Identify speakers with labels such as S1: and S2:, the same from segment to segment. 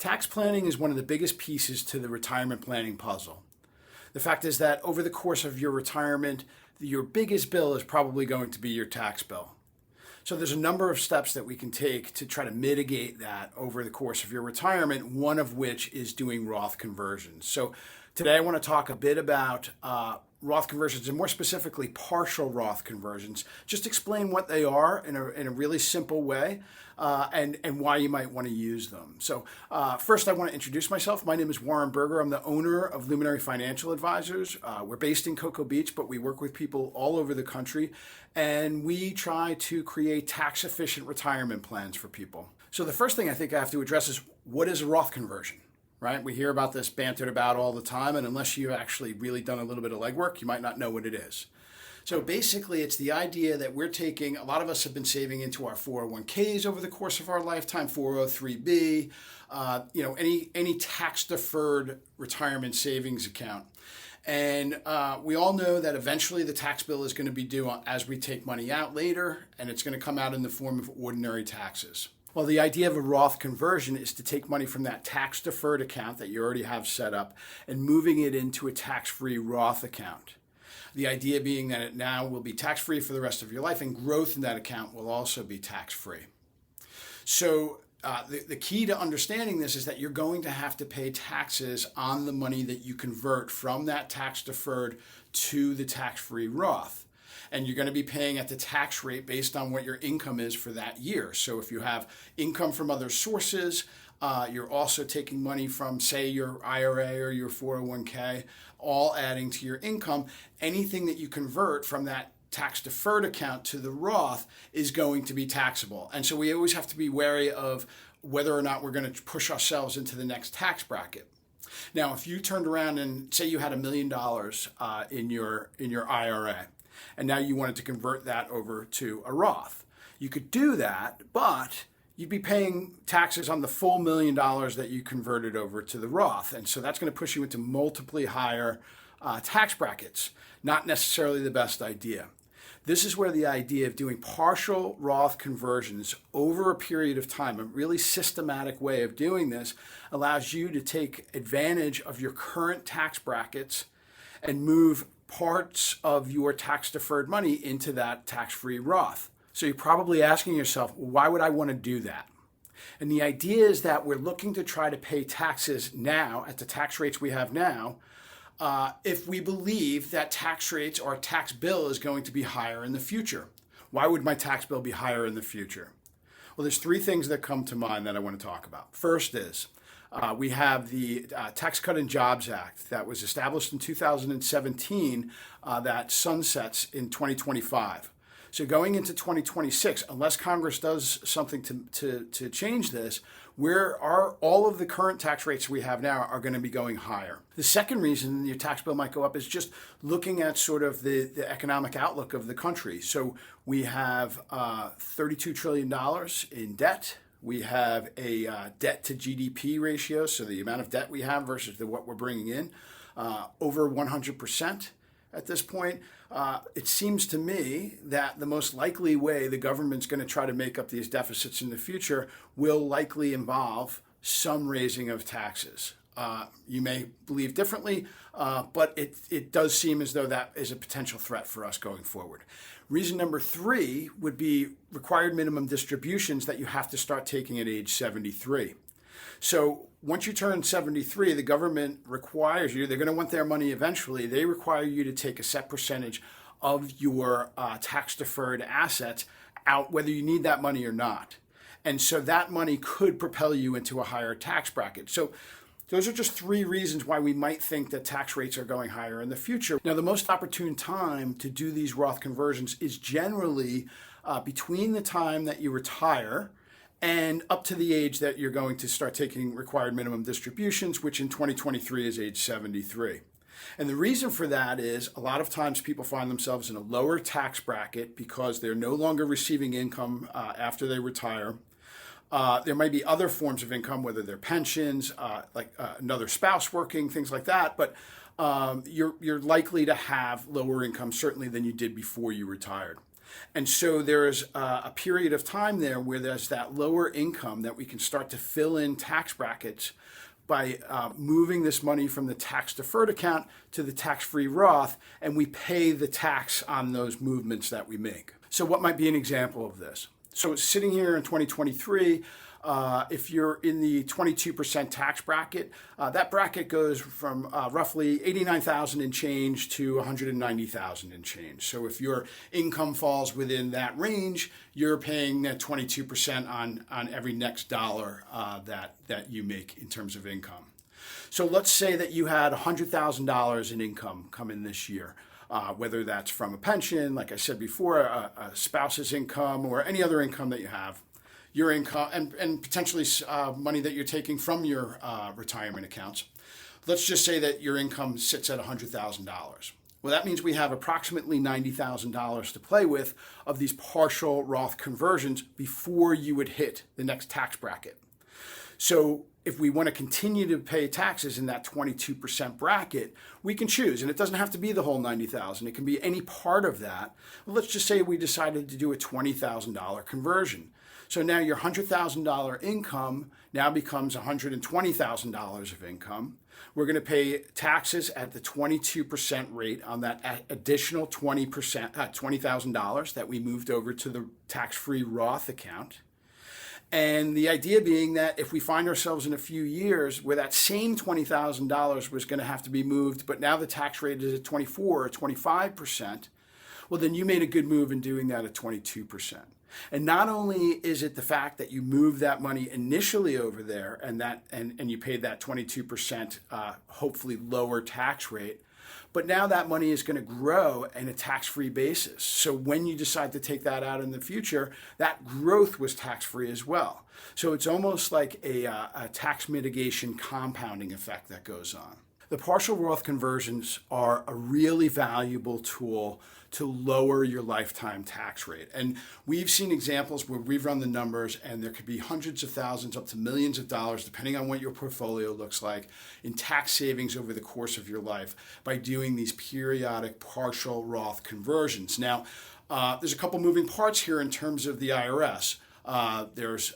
S1: Tax planning is one of the biggest pieces to the retirement planning puzzle. The fact is that over the course of your retirement, your biggest bill is probably going to be your tax bill. So there's a number of steps that we can take to try to mitigate that over the course of your retirement, one of which is doing Roth conversions. So today I want to talk a bit about Roth conversions, and more specifically partial Roth conversions. Just explain what they are in a really simple way, and why you might want to use them. So first I want to introduce myself. My name is Warren Berger. I'm the owner of Luminary Financial Advisors. We're based in Cocoa Beach, but we work with people all over the country, and we try to create tax efficient retirement plans for people. So the first thing I think I have to address is, what is a Roth conversion? Right? We hear about this bantered about all the time, and unless you've actually really done a little bit of legwork, you might not know what it is. So basically, it's the idea that we're taking, a lot of us have been saving into our 401ks over the course of our lifetime, 403b, any tax-deferred retirement savings account. And we all know that eventually the tax bill is going to be due as we take money out later, and it's going to come out in the form of ordinary taxes. Well, the idea of a Roth conversion is to take money from that tax-deferred account that you already have set up and moving it into a tax-free Roth account. The idea being that it now will be tax-free for the rest of your life, and growth in that account will also be tax-free. So the key to understanding this is that you're going to have to pay taxes on the money that you convert from that tax-deferred to the tax-free Roth. And you're going to be paying at the tax rate based on what your income is for that year. So if you have income from other sources, you're also taking money from, say, your IRA or your 401k, all adding to your income. Anything that you convert from that tax-deferred account to the Roth is going to be taxable. And so we always have to be wary of whether or not we're going to push ourselves into the next tax bracket. Now, if you turned around and say you had $1 million in your IRA, and now you wanted to convert that over to a Roth, you could do that, but you'd be paying taxes on the full $1 million that you converted over to the Roth. And so that's going to push you into multiply higher tax brackets. Not necessarily the best idea. This is where the idea of doing partial Roth conversions over a period of time, a really systematic way of doing this, allows you to take advantage of your current tax brackets and move parts of your tax-deferred money into that tax-free Roth. So you're probably asking yourself, why would I want to do that? And the idea is that we're looking to try to pay taxes now at the tax rates we have now, if we believe that tax rates or tax bill is going to be higher in the future. Why would my tax bill be higher in the future? Well, there's three things that come to mind that I want to talk about. First is, we have the Tax Cut and Jobs Act that was established in 2017 that sunsets in 2025. So going into 2026, unless Congress does something to change this, all of the current tax rates we have now are going to be going higher. The second reason your tax bill might go up is just looking at sort of the economic outlook of the country. So we have $32 trillion in debt. We have a debt to GDP ratio, so the amount of debt we have versus what we're bringing in, over 100% at this point. It seems to me that the most likely way the government's going to try to make up these deficits in the future will likely involve some raising of taxes. You may believe differently, but it does seem as though that is a potential threat for us going forward. Reason number three would be required minimum distributions that you have to start taking at age 73. So once you turn 73, the government requires you, they're going to want their money eventually, they require you to take a set percentage of your tax-deferred assets out, whether you need that money or not. And so that money could propel you into a higher tax bracket. So those are just three reasons why we might think that tax rates are going higher in the future. Now, the most opportune time to do these Roth conversions is generally between the time that you retire and up to the age that you're going to start taking required minimum distributions, which in 2023 is age 73. And the reason for that is a lot of times people find themselves in a lower tax bracket because they're no longer receiving income after they retire. There might be other forms of income, whether they're pensions, like another spouse working, things like that. But you're likely to have lower income, certainly, than you did before you retired. And so there's a period of time there where there's that lower income that we can start to fill in tax brackets by moving this money from the tax deferred account to the tax-free Roth, and we pay the tax on those movements that we make. So what might be an example of this? So sitting here in 2023, if you're in the 22% tax bracket, that bracket goes from roughly 89,000 and change to 190,000 and change. So if your income falls within that range, you're paying that 22% on every next dollar that you make in terms of income. So let's say that you had $100,000 in income come in this year. Whether that's from a pension, like I said before, a spouse's income, or any other income that you have, your income, and potentially money that you're taking from your retirement accounts. Let's just say that your income sits at $100,000. Well, that means we have approximately $90,000 to play with of these partial Roth conversions before you would hit the next tax bracket. So if we want to continue to pay taxes in that 22% bracket, we can choose. And it doesn't have to be the whole $90,000. It can be any part of that. Well, let's just say we decided to do a $20,000 conversion. So now your $100,000 income now becomes $120,000 of income. We're going to pay taxes at the 22% rate on that additional $20,000 that we moved over to the tax-free Roth account. And the idea being that if we find ourselves in a few years where that same $20,000 was going to have to be moved, but now the tax rate is at 24 or 25%, well, then you made a good move in doing that at 22%. And not only is it the fact that you move that money initially over there and you paid that 22% hopefully lower tax rate, but now that money is going to grow in a tax-free basis. So when you decide to take that out in the future, that growth was tax-free as well. So it's almost like a tax mitigation compounding effect that goes on. The partial Roth conversions are a really valuable tool to lower your lifetime tax rate. And we've seen examples where we've run the numbers and there could be hundreds of thousands up to millions of dollars, depending on what your portfolio looks like, in tax savings over the course of your life by doing these periodic partial Roth conversions. Now, there's a couple moving parts here in terms of the IRS. There's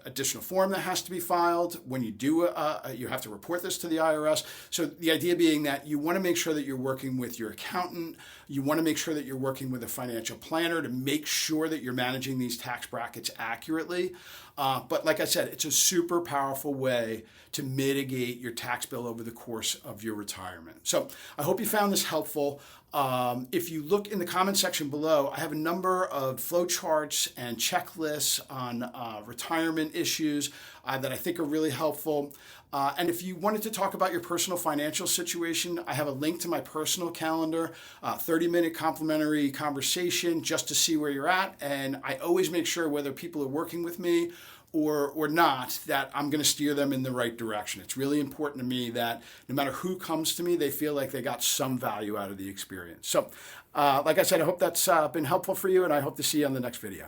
S1: additional form that has to be filed. When you do, you have to report this to the IRS. So the idea being that you want to make sure that you're working with your accountant. You want to make sure that you're working with a financial planner to make sure that you're managing these tax brackets accurately. But like I said, it's a super powerful way to mitigate your tax bill over the course of your retirement. So I hope you found this helpful. If you look in the comment section below, I have a number of flowcharts and checklists on retirement issues that I think are really helpful. And if you wanted to talk about your personal financial situation, I have a link to my personal calendar, 30-minute complimentary conversation just to see where you're at. And I always make sure, whether people are working with me or not, that I'm going to steer them in the right direction. It's really important to me that no matter who comes to me, they feel like they got some value out of the experience. So like I said, I hope that's been helpful for you, and I hope to see you on the next video.